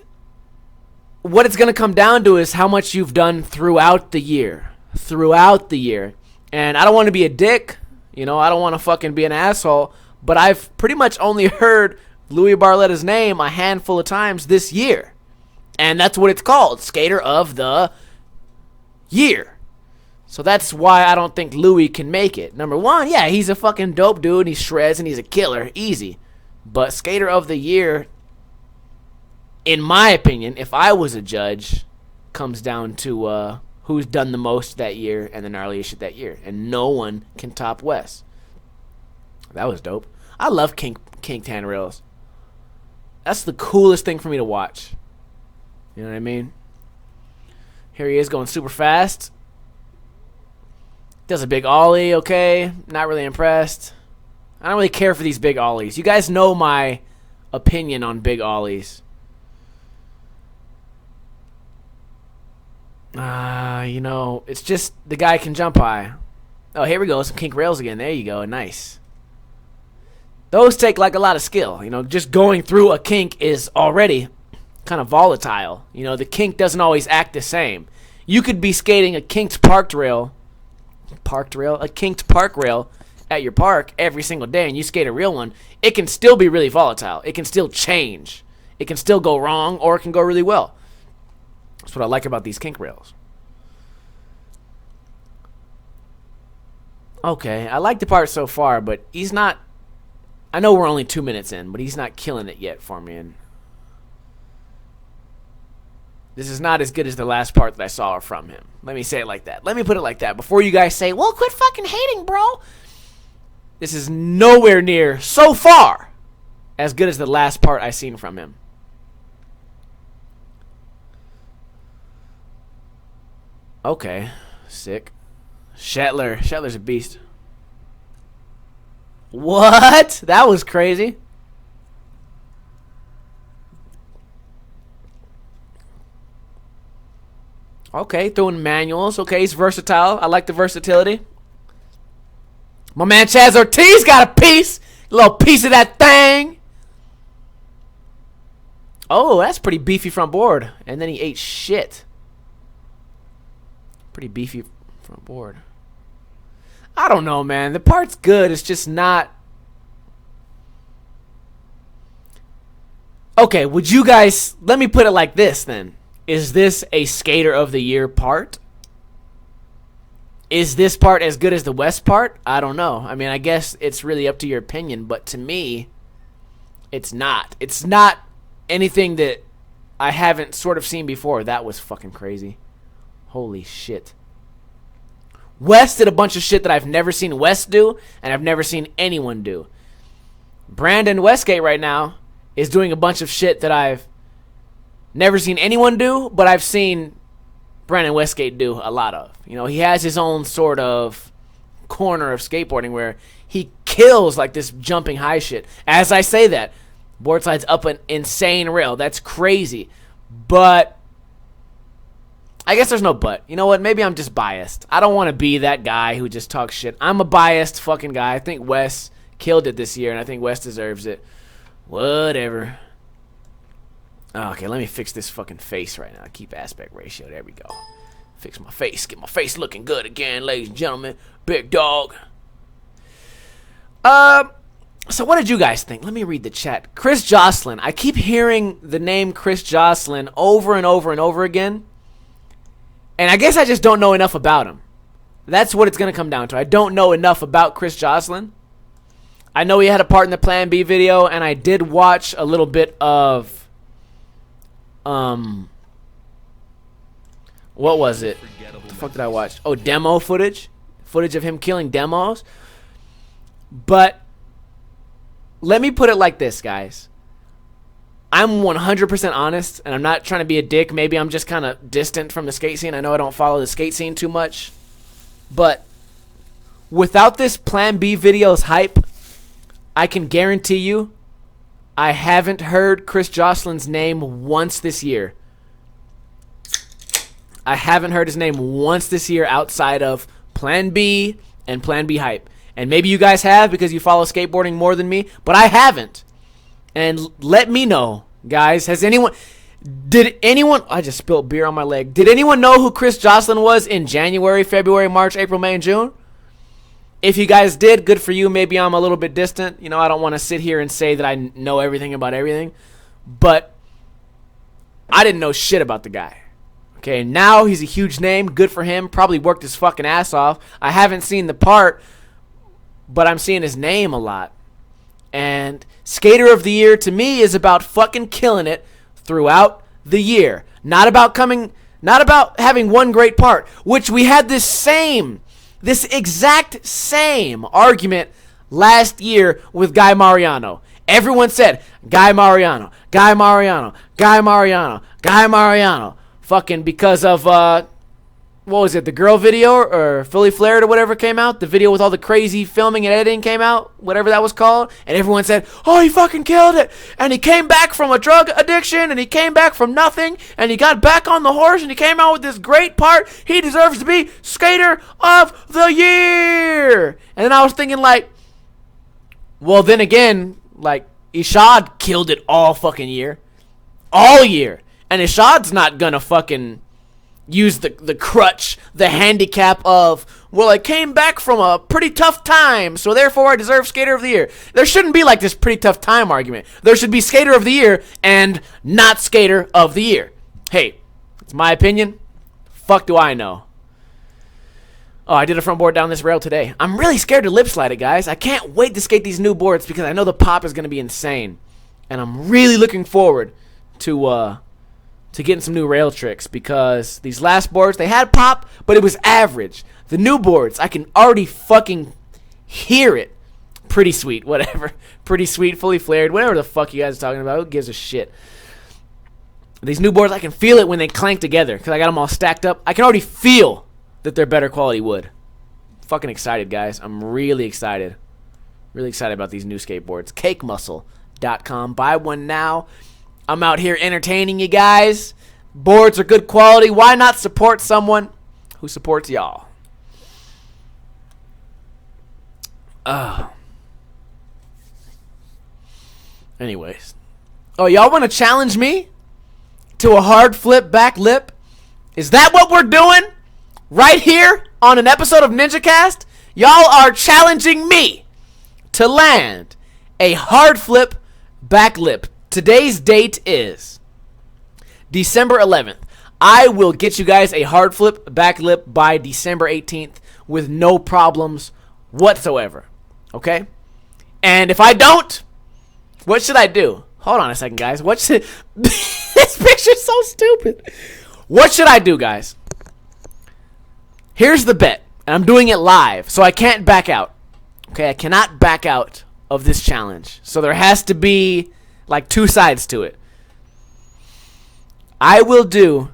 what it's going to come down to is how much you've done throughout the year. Throughout the year. And I don't want to be a dick. You know, I don't want to fucking be an asshole. But I've pretty much only heard Louis Barletta's name a handful of times this year. And that's what it's called. Skater of the Year. So that's why I don't think Louis can make it. Number one, yeah, he's a fucking dope dude. He shreds and he's a killer. Easy. But Skater of the Year, in my opinion, if I was a judge, comes down to who's done the most that year and the gnarliest shit that year. And no one can top Wes. That was dope. I love kinked handrails. That's the coolest thing for me to watch. You know what I mean? Here he is going super fast. Does a big ollie, okay. Not really impressed. I don't really care for these big ollies. You guys know my opinion on big ollies. You know, it's just the guy can jump high. Oh, here we go. Some kink rails again. There you go. Nice. Those take like a lot of skill. You know, just going through a kink is already kind of volatile. You know, the kink doesn't always act the same. You could be skating a kinked park rail at your park every single day, and you skate a real one. It can still be really volatile. It can still change. It can still go wrong, or it can go really well. That's what I like about these kink rails. Okay, I like the part so far, but he's not. I know we're only 2 minutes in, but he's not killing it yet for me. And this is not as good as the last part that I saw from him. Let me say it like that. Let me put it like that. Before you guys say, well, quit fucking hating, bro. This is nowhere near, so far, as good as the last part I seen from him. Okay. Sick. Shetler's a beast. What? That was crazy. Okay, throwing manuals. Okay, he's versatile. I like the versatility. My man Chaz Ortiz got a piece. A little piece of that thing. Oh, that's pretty beefy front board. And then he ate shit. Pretty beefy front board. I don't know, man. The part's good. It's just not. Okay, would you guys... Let me put it like this, then. Is this a Skater of the Year part? Is this part as good as the West part? I don't know. I mean, I guess it's really up to your opinion, but to me, it's not. It's not anything that I haven't sort of seen before. That was fucking crazy. Holy shit. West did a bunch of shit that I've never seen West do, and I've never seen anyone do. Brandon Westgate right now is doing a bunch of shit that I've never seen anyone do, but I've seen Brandon Westgate do a lot of. You know, he has his own sort of corner of skateboarding where he kills like this jumping high shit. As I say that, board slides up an insane rail. That's crazy. But I guess there's no but. You know what? Maybe I'm just biased. I don't want to be that guy who just talks shit. I'm a biased fucking guy. I think Wes killed it this year, and I think Wes deserves it. Whatever. Okay, let me fix this fucking face right now. Keep aspect ratio. There we go. Fix my face. Get my face looking good again, ladies and gentlemen. Big dog. So what did you guys think? Let me read the chat. Chris Jocelyn. I keep hearing the name Chris Jocelyn over and over and over again. And I guess I just don't know enough about him. That's what it's going to come down to. I don't know enough about Chris Jocelyn. I know he had a part in the Plan B video, and I did watch a little bit of... what was it? What the fuck did I watch? Oh, demo footage? Footage of him killing demos? But let me put it like this, guys. I'm 100% honest, and I'm not trying to be a dick. Maybe I'm just kind of distant from the skate scene. I know I don't follow the skate scene too much. But without this Plan B video's hype, I can guarantee you I haven't heard Chris Jocelyn's name once this year. I haven't heard his name once this year outside of Plan B and Plan B hype. And maybe you guys have because you follow skateboarding more than me, but I haven't. And let me know, guys. Did anyone, I just spilled beer on my leg. Did anyone know who Chris Jocelyn was in January, February, March, April, May, and June? If you guys did, good for you. Maybe I'm a little bit distant. You know, I don't want to sit here and say that I know everything about everything. But I didn't know shit about the guy. Okay, now he's a huge name. Good for him. Probably worked his fucking ass off. I haven't seen the part, but I'm seeing his name a lot. And Skater of the Year to me is about fucking killing it throughout the year. Not about having one great part, which we had this exact same argument last year with Guy Mariano. Everyone said, Guy Mariano, Guy Mariano, Guy Mariano, Guy Mariano. Fucking because of, what was it, the girl video or Fully Flared or whatever came out? The video with all the crazy filming and editing came out, whatever that was called. And everyone said, oh, he fucking killed it. And he came back from a drug addiction and he came back from nothing. And he got back on the horse and he came out with this great part. He deserves to be Skater of the Year. And then I was thinking like, well, then again, like Ishad killed it all fucking year. All year. And Ishad's not gonna fucking use the crutch, the handicap of, well, I came back from a pretty tough time, so therefore I deserve Skater of the Year. There shouldn't be like this pretty tough time argument. There should be Skater of the Year and not Skater of the Year. Hey, it's my opinion. Fuck do I know. Oh, I did a front board down this rail today. I'm really scared to lip slide it, guys. I can't wait to skate these new boards because I know the pop is going to be insane. And I'm really looking forward to getting some new rail tricks because these last boards, they had pop, but it was average. The new boards, I can already fucking hear it. Pretty sweet, whatever. Pretty sweet, fully flared, whatever the fuck you guys are talking about. Who gives a shit? These new boards, I can feel it when they clank together because I got them all stacked up. I can already feel that they're better quality wood. Fucking excited, guys. I'm really excited. Really excited about these new skateboards. CakeMuscle.com. Buy one now. I'm out here entertaining you guys. Boards are good quality. Why not support someone who supports y'all? Anyways, Oh, y'all want to challenge me to a hard flip back lip? Is that what we're doing right here on an episode of NinjaCast? Y'all are challenging me to land a hard flip back lip. Today's date is December 11th. I will get you guys a hard flip back lip by December 18th with no problems whatsoever. Okay? And if I don't, what should I do? Hold on a second, guys. What should... This picture's so stupid. What should I do, guys? Here's the bet. And I'm doing it live, so I can't back out. Okay, I cannot back out of this challenge. So there has to be, like, two sides to it. I will do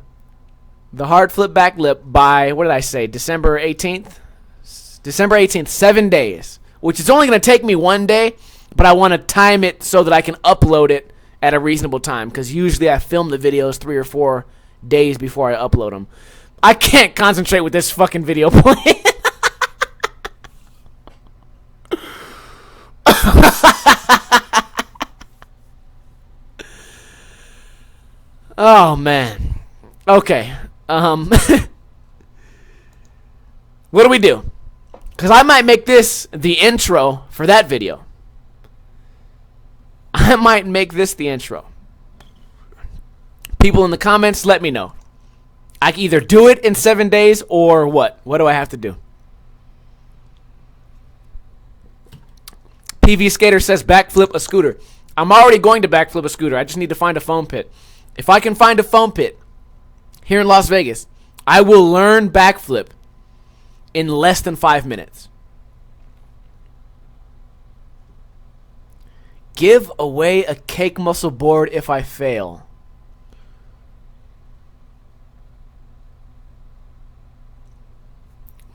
the hard flip back lip by, what did I say, December 18th? December 18th, 7 days. Which is only going to take me 1 day, but I want to time it so that I can upload it at a reasonable time. Because usually I film the videos 3 or 4 days before I upload them. I can't concentrate with this fucking video playing. Oh, man. Okay. What do we do? Because I might make this the intro for that video. I might make this the intro. People in the comments, let me know. I can either do it in 7 days or what? What do I have to do? PV Skater says backflip a scooter. I'm already going to backflip a scooter. I just need to find a foam pit. If I can find a foam pit here in Las Vegas, I will learn backflip in less than 5 minutes. Give away a cake muscle board if I fail.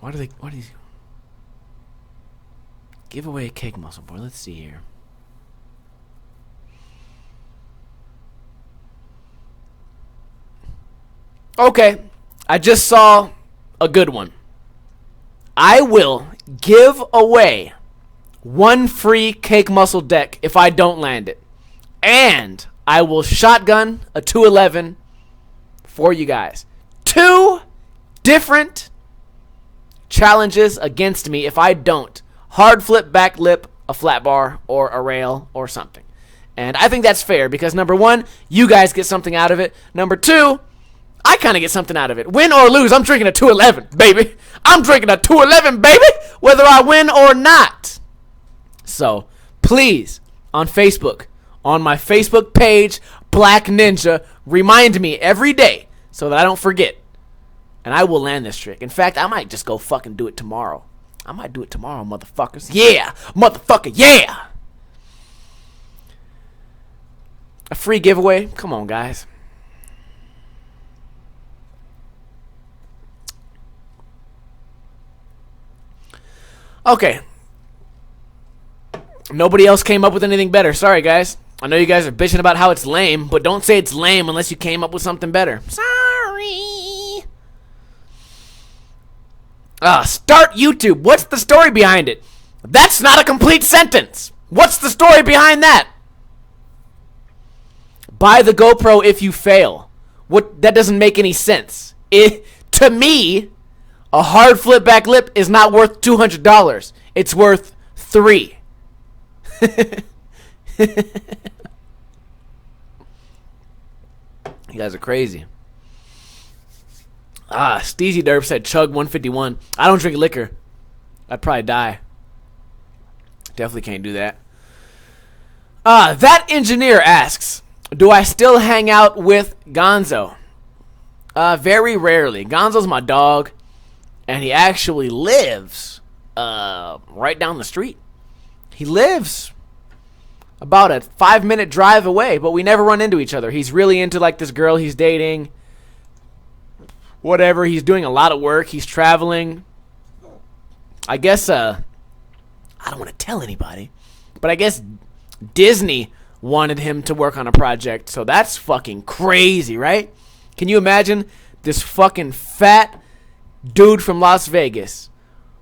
What are these? Give away a cake muscle board. Let's see here. Okay, I just saw a good one. I will give away 1 free cake muscle deck if I don't land it. And I will shotgun a 211 for you guys. 2 different challenges against me if I don't hard flip back lip a flat bar or a rail or something. And I think that's fair because number 1, you guys get something out of it. Number 2, I kind of get something out of it. Win or lose, I'm drinking a 211, baby. I'm drinking a 211, baby, whether I win or not. So, please, on Facebook, on my Facebook page, Black Ninja, remind me every day so that I don't forget. And I will land this trick. In fact, I might just go fucking do it tomorrow. I might do it tomorrow, motherfuckers. Yeah, motherfucker, yeah. A free giveaway? Come on, guys. Okay. Nobody else came up with anything better. Sorry, guys. I know you guys are bitching about how it's lame, but don't say it's lame unless you came up with something better. Sorry. Start YouTube. What's the story behind it? That's not a complete sentence. What's the story behind that? Buy the GoPro if you fail. What? That doesn't make any sense. To me, a hard flip back lip is not worth $200. It's worth $3. You guys are crazy. Steezy Derp said chug 151. I don't drink liquor. I'd probably die. Definitely can't do that. That engineer asks, do I still hang out with Gonzo? Very rarely. Gonzo's my dog, and he actually lives right down the street. He lives about a 5-minute drive away, but we never run into each other. He's really into like this girl he's dating. Whatever, he's doing a lot of work. He's traveling. I guess, I don't want to tell anybody, but I guess Disney wanted him to work on a project, so that's fucking crazy, right? Can you imagine this fucking fat dude from Las Vegas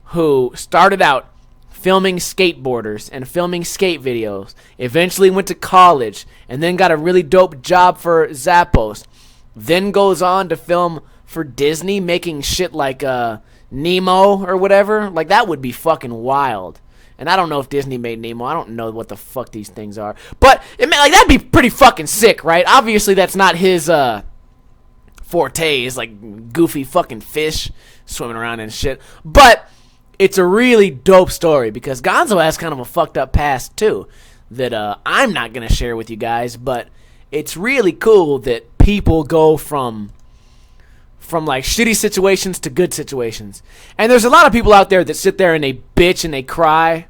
who started out filming skateboarders and filming skate videos. Eventually went to college and then got a really dope job for Zappos. Then goes on to film for Disney, making shit like Nemo or whatever. Like, that would be fucking wild. And I don't know if Disney made Nemo. I don't know what the fuck these things are. But that'd be pretty fucking sick, right? Obviously, that's not his forte, is like goofy fucking fish swimming around and shit. But it's a really dope story because Gonzo has kind of a fucked up past too that I'm not going to share with you guys. But it's really cool that people go from like shitty situations to good situations. And there's a lot of people out there that sit there and they bitch and they cry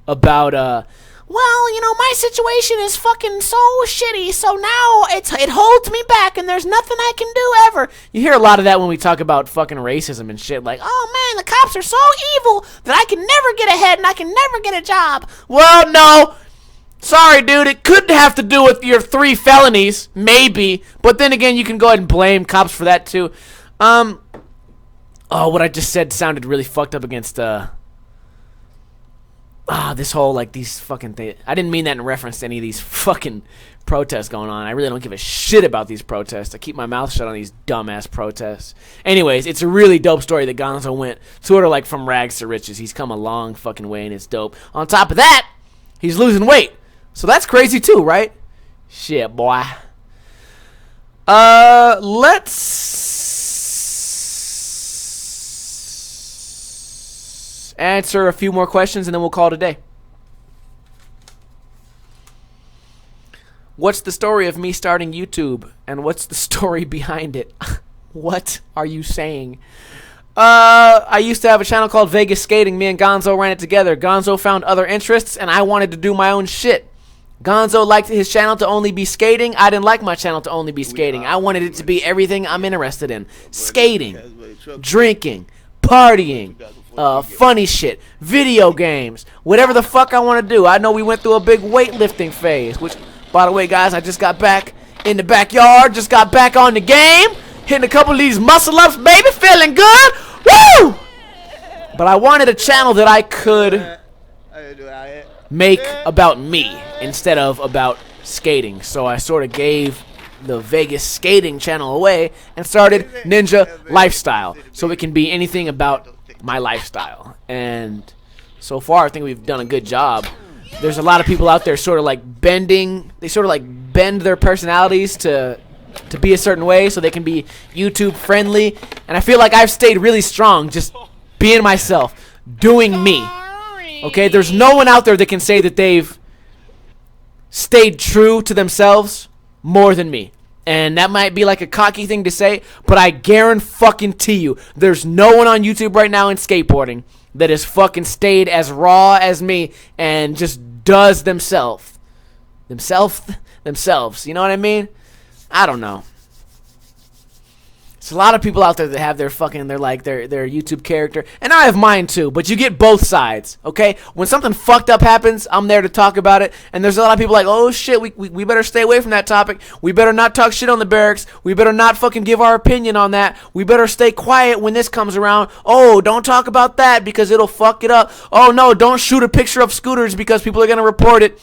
about well, you know, my situation is fucking so shitty, so now it holds me back and there's nothing I can do ever. You hear a lot of that when we talk about fucking racism and shit, like, oh man, the cops are so evil that I can never get ahead and I can never get a job. Well, no. Sorry, dude, it could have to do with your 3 felonies, maybe, but then again, you can go ahead and blame cops for that too. What I just said sounded really fucked up against, this whole, like, these fucking things. I didn't mean that in reference to any of these fucking protests going on. I really don't give a shit about these protests. I keep my mouth shut on these dumbass protests. Anyways, it's a really dope story that Gonzo went sort of like from rags to riches. He's come a long fucking way, and it's dope. On top of that, he's losing weight. So that's crazy too, right? Shit, boy. Let's answer a few more questions and then we'll call it a day. What's the story of me starting YouTube and what's the story behind it? What are you saying? I used to have a channel called Vegas Skating. Me and Gonzo ran it together. Gonzo found other interests and I wanted to do my own shit. Gonzo liked his channel to only be skating. I didn't like my channel to only be skating. I wanted it to be everything I'm interested in. Skating, drinking, partying, funny shit, video games, whatever the fuck I want to do. I know we went through a big weightlifting phase, which, by the way, guys, I just got back in the backyard, just got back on the game, hitting a couple of these muscle-ups, baby, feeling good, woo! But I wanted a channel that I could make about me instead of about skating, so I sort of gave the Vegas Skating channel away and started Ninja Lifestyle, so it can be anything about my lifestyle. And so far I think we've done a good job. There's a lot of people out there sort of like bend their personalities to be a certain way so they can be YouTube friendly, and I feel like I've stayed really strong just being myself, doing me. Okay, there's no one out there that can say that they've stayed true to themselves more than me. And that might be like a cocky thing to say, but I guarantee you, there's no one on YouTube right now in skateboarding that has fucking stayed as raw as me and just does themselves. You know what I mean? I don't know. There's a lot of people out there that have their YouTube character, and I have mine too, but you get both sides, okay? When something fucked up happens, I'm there to talk about it, and there's a lot of people like, oh shit, we better stay away from that topic, we better not talk shit on the barracks, we better not fucking give our opinion on that, we better stay quiet when this comes around, oh, don't talk about that because it'll fuck it up, oh no, don't shoot a picture of scooters because people are gonna report it.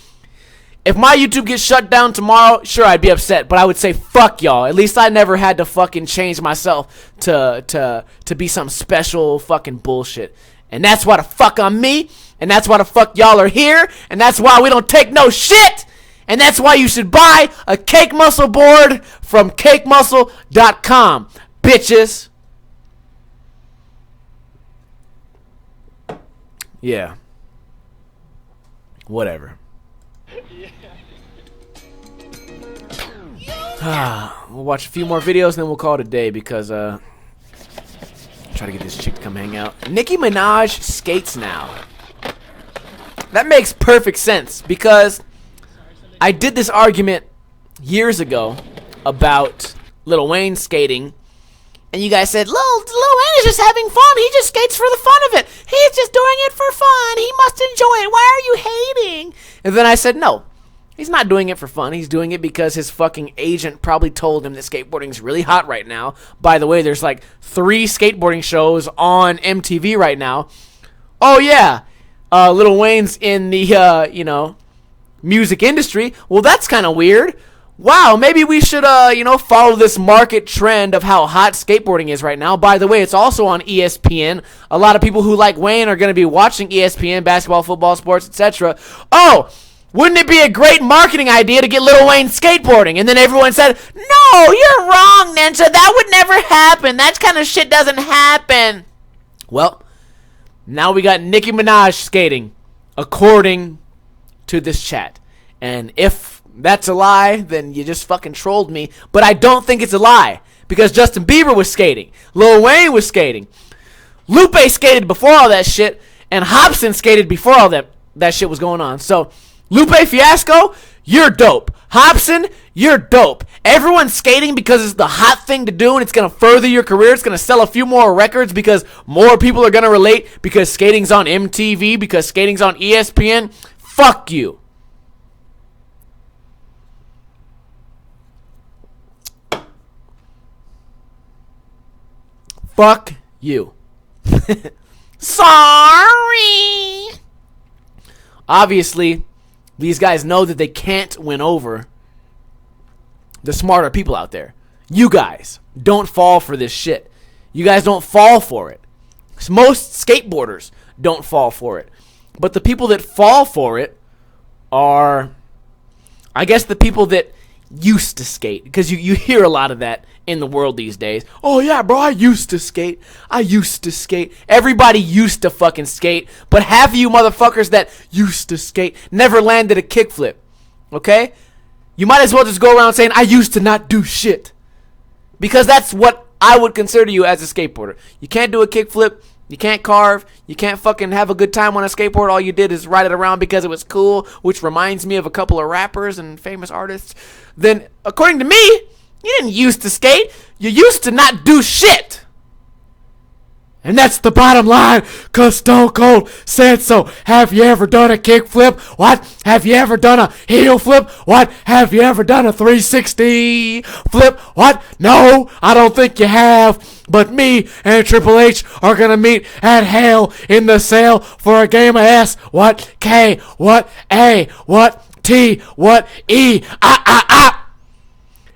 If my YouTube gets shut down tomorrow, sure, I'd be upset, but I would say, fuck y'all. At least I never had to fucking change myself to be some special fucking bullshit. And that's why the fuck I'm me, and that's why the fuck y'all are here, and that's why we don't take no shit, and that's why you should buy a cake muscle board from cakemuscle.com, bitches. Yeah. Whatever. We'll watch a few more videos and then we'll call it a day because try to get this chick to come hang out. Nicki Minaj skates now. That makes perfect sense because I did this argument years ago about Lil Wayne skating, and you guys said Lil Wayne is just having fun. He just skates for the fun of it. He's just doing it for fun. He must enjoy it. Why are you hating? And then I said no. He's not doing it for fun. He's doing it because his fucking agent probably told him that skateboarding's really hot right now. By the way, there's like 3 skateboarding shows on MTV right now. Oh yeah, Lil Wayne's in the, music industry. Well, that's kind of weird. Wow, maybe we should, follow this market trend of how hot skateboarding is right now. By the way, it's also on ESPN. A lot of people who like Wayne are going to be watching ESPN, basketball, football, sports, etc. Oh, wouldn't it be a great marketing idea to get Lil Wayne skateboarding? And then everyone said, no, you're wrong, Ninja. That would never happen. That kind of shit doesn't happen. Well, now we got Nicki Minaj skating, according to this chat. And if that's a lie, then you just fucking trolled me. But I don't think it's a lie, because Justin Bieber was skating. Lil Wayne was skating. Lupe skated before all that shit, and Hobson skated before all that shit was going on. So, Lupe Fiasco, you're dope. Hobson, you're dope. Everyone's skating because it's the hot thing to do, and it's going to further your career. It's going to sell a few more records because more people are going to relate, because skating's on MTV, because skating's on ESPN. Fuck you. Fuck you. Sorry. Obviously, these guys know that they can't win over the smarter people out there. You guys don't fall for this shit. You guys don't fall for it. Most skateboarders don't fall for it. But the people that fall for it are, I guess, the people that used to skate. Because you hear a lot of that in the world these days. Oh yeah, bro, I used to skate. Everybody used to fucking skate. But half of you motherfuckers that used to skate never landed a kickflip. Okay? You might as well just go around saying, I used to not do shit. Because that's what I would consider you as a skateboarder. You can't do a kickflip. You can't carve. You can't fucking have a good time on a skateboard. All you did is ride it around because it was cool, which reminds me of a couple of rappers and famous artists. Then, according to me, you didn't used to skate. You used to not do shit. And that's the bottom line, cause Stone Cold said so. Have you ever done a kickflip? What? Have you ever done a heel flip? What? Have you ever done a 360 flip? What? No, I don't think you have. But me and Triple H are gonna meet at Hell in the Cell for a game of S. What? K? What? A? What? T? What? E?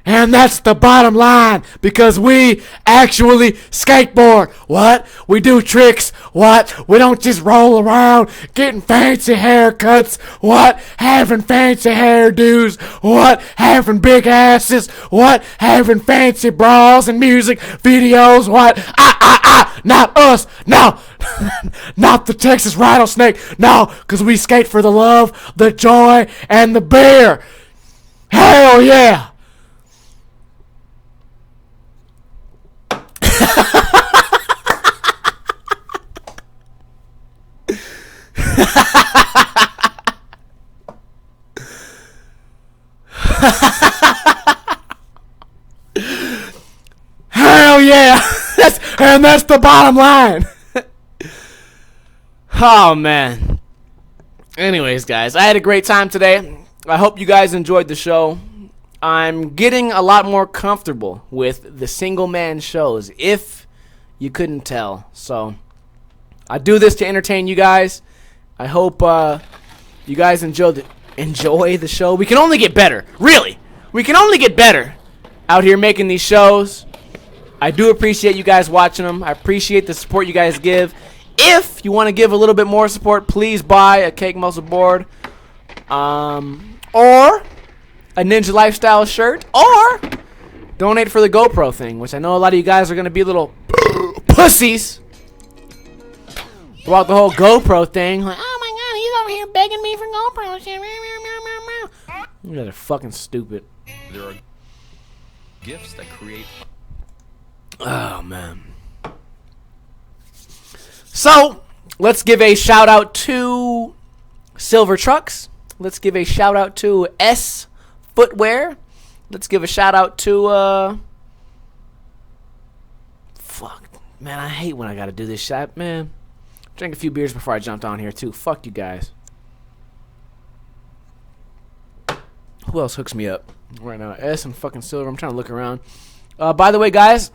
And that's the bottom line, because we actually skateboard. What? We do tricks. What? We don't just roll around getting fancy haircuts. What? Having fancy hairdos. What? Having big asses. What? Having fancy bras and music videos. What? Not us. No. Not the Texas Rattlesnake. No, because we skate for the love, the joy, and the beer. Hell yeah. Hell yeah. That's the bottom line. Oh man. Anyways, guys, I had a great time today. I hope you guys enjoyed the show. I'm getting a lot more comfortable with the single man shows, if you couldn't tell. So I do this to entertain you guys. I hope you guys enjoy the show. We can only get better. Really. We can only get better out here making these shows. I do appreciate you guys watching them. I appreciate the support you guys give. If you want to give a little bit more support, please buy a Cake Muscle board. Or a Ninja Lifestyle shirt, or donate for the GoPro thing, which I know a lot of you guys are going to be little pussies throughout the whole GoPro thing. Like, oh my god, he's over here begging me for GoPro shit. You guys are fucking stupid. There are gifts that create... Oh, man. So, let's give a shout out to Silver Trucks. Let's give a shout out to S Footwear. Let's give a shout out to fuck, man, I hate when I gotta do this shit, man. Drank a few beers before I jumped on here too. Fuck you guys. Who else hooks me up right now? S and fucking Silver. I'm trying to look around. By the way, guys,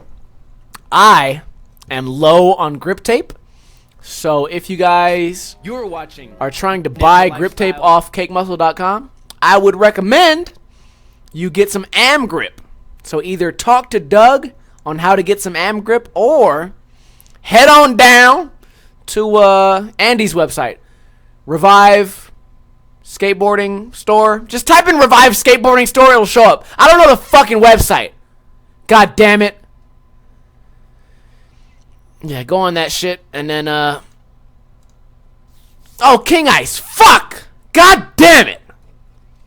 I am low on grip tape. So if you guys You're watching. are trying to buy Ninja grip tape Lifestyle. off cakemuscle.com, I would recommend you get some AM grip. So either talk to Doug on how to get some AM grip or head on down to Andy's website, Revive Skateboarding Store. Just type in Revive Skateboarding Store, it'll show up. I don't know the fucking website. God damn it. Yeah, go on that shit and then oh, King Ice. Fuck. God damn it.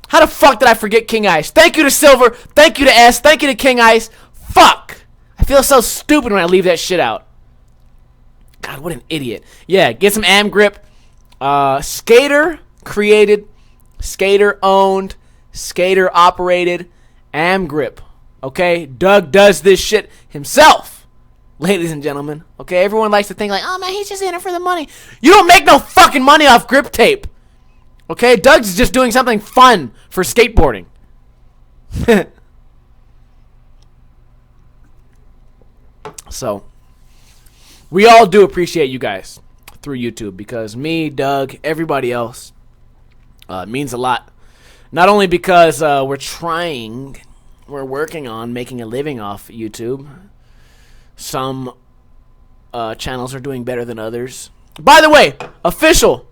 How the fuck did I forget King Ice? Thank you to Silver. Thank you to S. Thank you to King Ice. Fuck. I feel so stupid when I leave that shit out. God, what an idiot. Yeah, get some AM grip. Skater created, skater owned, skater operated AM grip. Okay? Doug does this shit himself, ladies and gentlemen. Okay? Everyone likes to think like, oh man, he's just in it for the money. You don't make no fucking money off grip tape. Okay? Doug's just doing something fun for skateboarding. So, we all do appreciate you guys through YouTube because me, Doug, everybody else, it means a lot. Not only because we're working on making a living off YouTube. Some channels are doing better than others. By the way, official.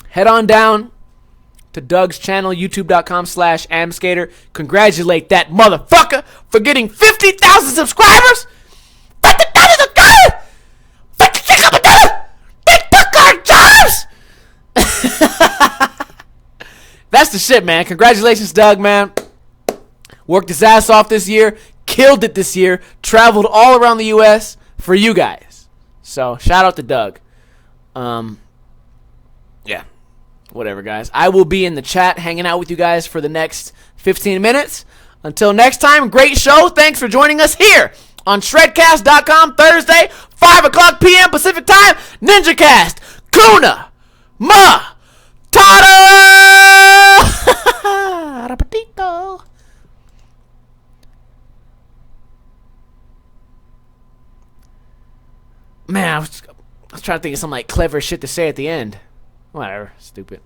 Head on down to Doug's channel, youtube.com/amskater. Congratulate that motherfucker for getting 50,000 subscribers. 50,000 subscribers. 56 they took our jobs. That's the shit, man. Congratulations, Doug, man. Worked his ass off this year. Killed it this year. Traveled all around the U.S. for you guys. So, shout out to Doug. Yeah. Whatever, guys. I will be in the chat hanging out with you guys for the next 15 minutes. Until next time, great show. Thanks for joining us here on shredcast.com Thursday, 5 o'clock p.m. Pacific time. NinjaCast. Kuna. Ma. Tada. Rapidito. Man, I was trying to think of some like clever shit to say at the end. Whatever. Stupid.